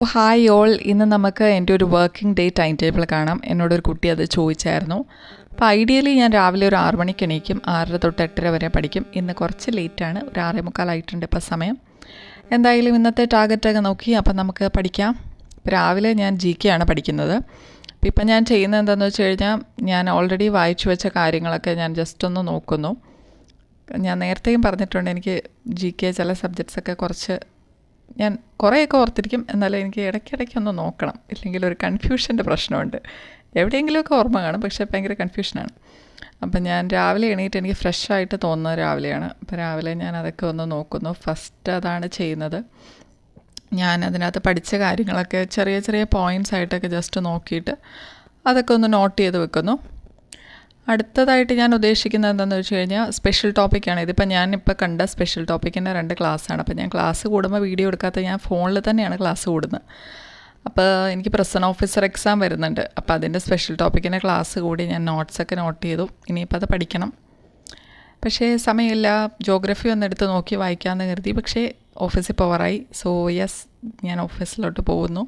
Hi all, ഇന്ന് നമുക്ക് എൻ്റെ ഒരു വർക്കിംഗ് ഡേ ടൈം ടേബിൾ കാണാം. എന്നോടൊരു കുട്ടി അത് ചോദിച്ചായിരുന്നു. അപ്പോൾ ഐഡിയലി ഞാൻ രാവിലെ ഒരു 6 മണിക്ക് എണീക്കും, 6:30 തൊട്ട് 8:30 വരെ പഠിക്കും. ഇന്ന് കുറച്ച് ലേറ്റാണ്, ഒരു 6:45 ആയിട്ടുണ്ട് ഇപ്പോൾ സമയം. എന്തായാലും ഇന്നത്തെ ടാർഗറ്റൊക്കെ നോക്കി അപ്പം നമുക്ക് പഠിക്കാം. ഇപ്പോൾ രാവിലെ ഞാൻ GK ആണ് പഠിക്കുന്നത്. അപ്പോൾ ഇപ്പം ഞാൻ ചെയ്യുന്നത് എന്താണെന്ന് വെച്ച് കഴിഞ്ഞാൽ, ഞാൻ ഓൾറെഡി വായിച്ചു വെച്ച കാര്യങ്ങളൊക്കെ ഞാൻ ജസ്റ്റ് ഒന്ന് നോക്കുന്നു. ഞാൻ നേരത്തെയും പറഞ്ഞിട്ടുണ്ട്, എനിക്ക് GK ചില സബ്ജക്ട്സൊക്കെ കുറച്ച് ഞാൻ കുറേയൊക്കെ ഓർത്തിരിക്കും, എന്നാലും എനിക്ക് ഇടയ്ക്കിടയ്ക്കൊന്ന് നോക്കണം, ഇല്ലെങ്കിൽ ഒരു കൺഫ്യൂഷൻ്റെ പ്രശ്നമുണ്ട്. എവിടെയെങ്കിലുമൊക്കെ ഓർമ്മ കാണും, പക്ഷേ ഭയങ്കര കൺഫ്യൂഷനാണ്. അപ്പം ഞാൻ രാവിലെ എണീറ്റ് എനിക്ക് ഫ്രഷായിട്ട് തോന്നുന്നത് രാവിലെയാണ്. അപ്പോൾ രാവിലെ ഞാൻ അതൊക്കെ ഒന്ന് നോക്കുന്നു. ഫസ്റ്റ് അതാണ് ചെയ്യുന്നത്. ഞാൻ അതിനകത്ത് പഠിച്ച കാര്യങ്ങളൊക്കെ ചെറിയ ചെറിയ പോയിൻറ്റ്സ് ആയിട്ടൊക്കെ ജസ്റ്റ് നോക്കിയിട്ട് അതൊക്കെ ഒന്ന് നോട്ട് ചെയ്ത് വെക്കുന്നു. അടുത്തതായിട്ട് ഞാൻ ഉദ്ദേശിക്കുന്നത് എന്താണെന്ന് വെച്ച് കഴിഞ്ഞാൽ, സ്പെഷ്യൽ ടോപ്പിക്കാണ്. ഇതിപ്പോൾ ഞാനിപ്പോൾ കണ്ട സ്പെഷ്യൽ ടോപ്പിക്കിൻ്റെ 2 ക്ലാസ്സാണ്. അപ്പോൾ ഞാൻ ക്ലാസ് കൂടുമ്പോൾ വീഡിയോ എടുക്കാത്ത, ഞാൻ ഫോണിൽ തന്നെയാണ് ക്ലാസ് കൂടുന്നത്. അപ്പോൾ എനിക്ക് പ്രസൻറ്റ് ഓഫീസർ എക്സാം വരുന്നുണ്ട്. അപ്പോൾ അതിൻ്റെ സ്പെഷ്യൽ ടോപ്പിക്കിൻ്റെ ക്ലാസ് കൂടി ഞാൻ നോട്ട്സൊക്കെ നോട്ട് ചെയ്തു. ഇനിയിപ്പോൾ അത് പഠിക്കണം. പക്ഷേ സമയമില്ല. ജോഗ്രഫി ഒന്ന് എടുത്ത് നോക്കി വായിക്കാമെന്ന് കരുതി, പക്ഷേ ഓഫീസിൽ പോവാറായി. സോ യെസ്, ഞാൻ ഓഫീസിലോട്ട് പോകുന്നു.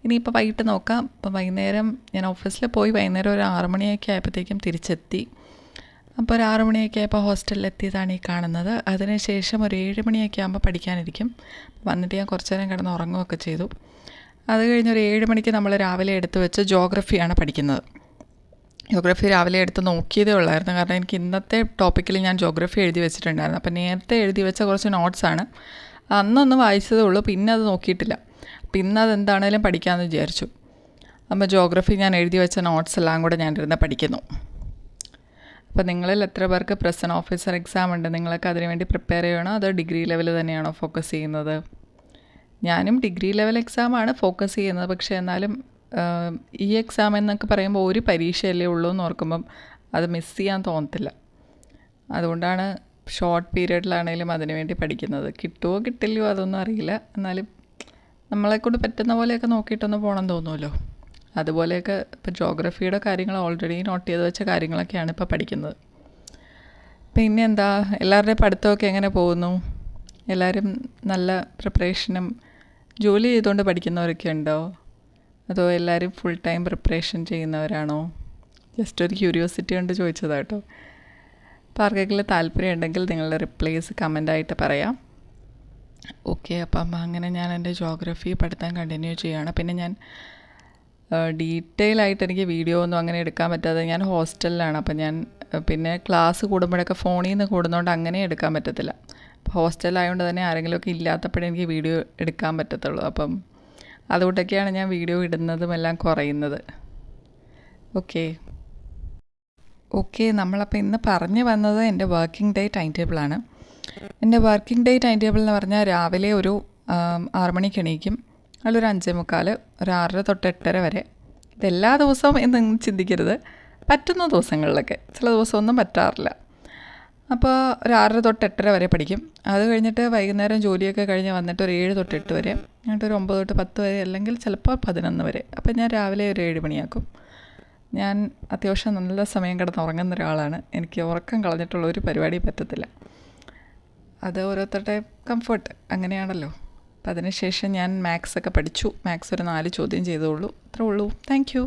ഇനിയിപ്പോൾ വൈകിട്ട് നോക്കാം. ഇപ്പോൾ വൈകുന്നേരം ഞാൻ ഓഫീസിൽ പോയി വൈകുന്നേരം ഒരു 6 മണിയൊക്കെ ആയപ്പോഴത്തേക്കും തിരിച്ചെത്തി. അപ്പോൾ ഒരു 6 മണിയൊക്കെ ആയപ്പോൾ ഹോസ്റ്റലിൽ എത്തിയതാണ് ഈ കാണുന്നത്. അതിനുശേഷം ഒരു 7 മണിയൊക്കെ ആകുമ്പോൾ പഠിക്കാനിരിക്കും. വന്നിട്ട് ഞാൻ കുറച്ച് നേരം കിടന്ന് ഉറങ്ങുകയൊക്കെ ചെയ്തു. അത് കഴിഞ്ഞ് ഒരു 7 മണിക്ക് നമ്മൾ രാവിലെ എടുത്ത് വെച്ച് ജോഗ്രഫിയാണ് പഠിക്കുന്നത്. ജോഗ്രഫി രാവിലെ എടുത്ത് നോക്കിയതേ ഉള്ളായിരുന്നു, കാരണം എനിക്ക് ഇന്നത്തെ ടോപ്പിക്കിൽ ഞാൻ ജോഗ്രഫി എഴുതി വെച്ചിട്ടുണ്ടായിരുന്നു. അപ്പോൾ നേരത്തെ എഴുതി വെച്ച കുറച്ച് നോട്ട്സാണ്, അന്നൊന്ന് വായിച്ചതേ ഉള്ളൂ, പിന്നെ അത് നോക്കിയിട്ടില്ല. പിന്നെ അതെന്താണേലും പഠിക്കാമെന്ന് വിചാരിച്ചു. അപ്പോൾ ജോഗ്രഫി ഞാൻ എഴുതി വെച്ച നോട്ട്സ് എല്ലാം കൂടെ ഞാനിരുന്ന് പഠിക്കുന്നു. അപ്പോൾ നിങ്ങളിൽ എത്ര പേർക്ക് പ്രസൻറ്റ് ഓഫീസർ എക്സാം ഉണ്ട്? നിങ്ങളൊക്കെ അതിനുവേണ്ടി പ്രിപ്പയർ ചെയ്യണോ, അതോ ഡിഗ്രി ലെവൽ തന്നെയാണോ ഫോക്കസ് ചെയ്യുന്നത്? ഞാനും ഡിഗ്രി ലെവൽ എക്സാമാണ് ഫോക്കസ് ചെയ്യുന്നത്. പക്ഷേ എന്നാലും ഈ എക്സാം എന്നൊക്കെ പറയുമ്പോൾ ഒരു പരീക്ഷയല്ലേ ഉള്ളൂ എന്ന് ഓർക്കുമ്പം അത് മിസ് ചെയ്യാൻ തോന്നത്തില്ല. അതുകൊണ്ടാണ് ഷോർട്ട് പീരീഡിലാണെങ്കിലും അതിനു വേണ്ടി പഠിക്കുന്നത്. കിട്ടുമോ കിട്ടില്ലയോ അതൊന്നും അറിയില്ല, എന്നാലും നമ്മളെക്കൊണ്ട് പറ്റുന്ന പോലെയൊക്കെ നോക്കിയിട്ടൊന്ന് പോകണം തോന്നുമല്ലോ. അതുപോലെയൊക്കെ ഇപ്പോൾ ജോഗ്രഫിയുടെ കാര്യങ്ങൾ ഓൾറെഡി നോട്ട് ചെയ്ത് വെച്ച കാര്യങ്ങളൊക്കെയാണ് ഇപ്പോൾ പഠിക്കുന്നത്. പിന്നെ എന്താ, എല്ലാവരുടെയും പഠിത്തമൊക്കെ എങ്ങനെ പോകുന്നു? എല്ലാവരും നല്ല പ്രിപ്പറേഷനും ജോലി ചെയ്തുകൊണ്ട് പഠിക്കുന്നവരൊക്കെ ഉണ്ടോ, അതോ എല്ലാവരും ഫുൾ ടൈം പ്രിപ്പറേഷൻ ചെയ്യുന്നവരാണോ? ജസ്റ്റ് ഒരു ക്യൂരിയോസിറ്റി കൊണ്ട് ചോദിച്ചതാട്ടോ. അപ്പോൾ ആർക്കെങ്കിലും താല്പര്യം ഉണ്ടെങ്കിൽ നിങ്ങളുടെ റിപ്ലൈസ് കമൻ്റായിട്ട് പറയാം. ഓക്കെ, അപ്പം അങ്ങനെ ഞാൻ എൻ്റെ ജോഗ്രഫി പഠിത്തം കണ്ടിന്യൂ ചെയ്യുകയാണ്. പിന്നെ ഞാൻ ഡീറ്റെയിൽ ആയിട്ട് എനിക്ക് വീഡിയോ ഒന്നും അങ്ങനെ എടുക്കാൻ പറ്റാതെ, ഞാൻ ഹോസ്റ്റലിലാണ്. അപ്പം ഞാൻ പിന്നെ ക്ലാസ് കൂടുമ്പോഴൊക്കെ ഫോണിൽ നിന്ന് കൂടുന്നതുകൊണ്ട് അങ്ങനെ എടുക്കാൻ പറ്റത്തില്ല. അപ്പോൾ ഹോസ്റ്റലായതുകൊണ്ട് തന്നെ ആരെങ്കിലുമൊക്കെ ഇല്ലാത്തപ്പോഴേ എനിക്ക് വീഡിയോ എടുക്കാൻ പറ്റത്തുള്ളൂ. അപ്പം അതുകൊണ്ടൊക്കെയാണ് ഞാൻ വീഡിയോ ഇടുന്നതും എല്ലാം കുറയുന്നത്. ഓക്കെ, നമ്മളപ്പോൾ ഇന്ന് പറഞ്ഞു വന്നത് എൻ്റെ വർക്കിംഗ് ഡേ ടൈം ടേബിളാണ്. എൻ്റെ വർക്കിംഗ് ഡേ ടൈം ടേബിൾ എന്ന് പറഞ്ഞാൽ, രാവിലെ ഒരു 6 മണിക്ക് എണീക്കും, അതിലൊരു 5:45, ഒരു 6:30 തൊട്ട് 8:30 വരെ. ഇതെല്ലാ ദിവസവും എന്ന് ചിന്തിക്കരുത്, പറ്റുന്ന ദിവസങ്ങളിലൊക്കെ. ചില ദിവസമൊന്നും പറ്റാറില്ല. അപ്പോൾ ഒരു 6:30 തൊട്ട് 8:30 വരെ പഠിക്കും. അത് കഴിഞ്ഞിട്ട് വൈകുന്നേരം ജോലിയൊക്കെ കഴിഞ്ഞ് വന്നിട്ട് ഒരു 7 തൊട്ട് 8 വരെ, എന്നിട്ട് ഒരു 9 തൊട്ട് 10 വരെ, അല്ലെങ്കിൽ ചിലപ്പോൾ 11 വരെ. അപ്പോൾ ഞാൻ രാവിലെ ഒരു 7 മണിയാക്കും. ഞാൻ അത്യാവശ്യം നല്ല സമയം കിടന്ന് ഉറങ്ങുന്ന ഒരാളാണ്. എനിക്ക് ഉറക്കം കളഞ്ഞിട്ടുള്ള ഒരു പരിപാടി പറ്റത്തില്ല. അത് ഓരോരുത്തരുടെ കംഫർട്ട് അങ്ങനെയാണല്ലോ. അപ്പം അതിനുശേഷം ഞാൻ മാത്സൊക്കെ പഠിച്ചു. മാത്സ് ഒരു 4 ചോദ്യം ചെയ്തോളൂ, അത്രേ ഉള്ളൂ. Thank you.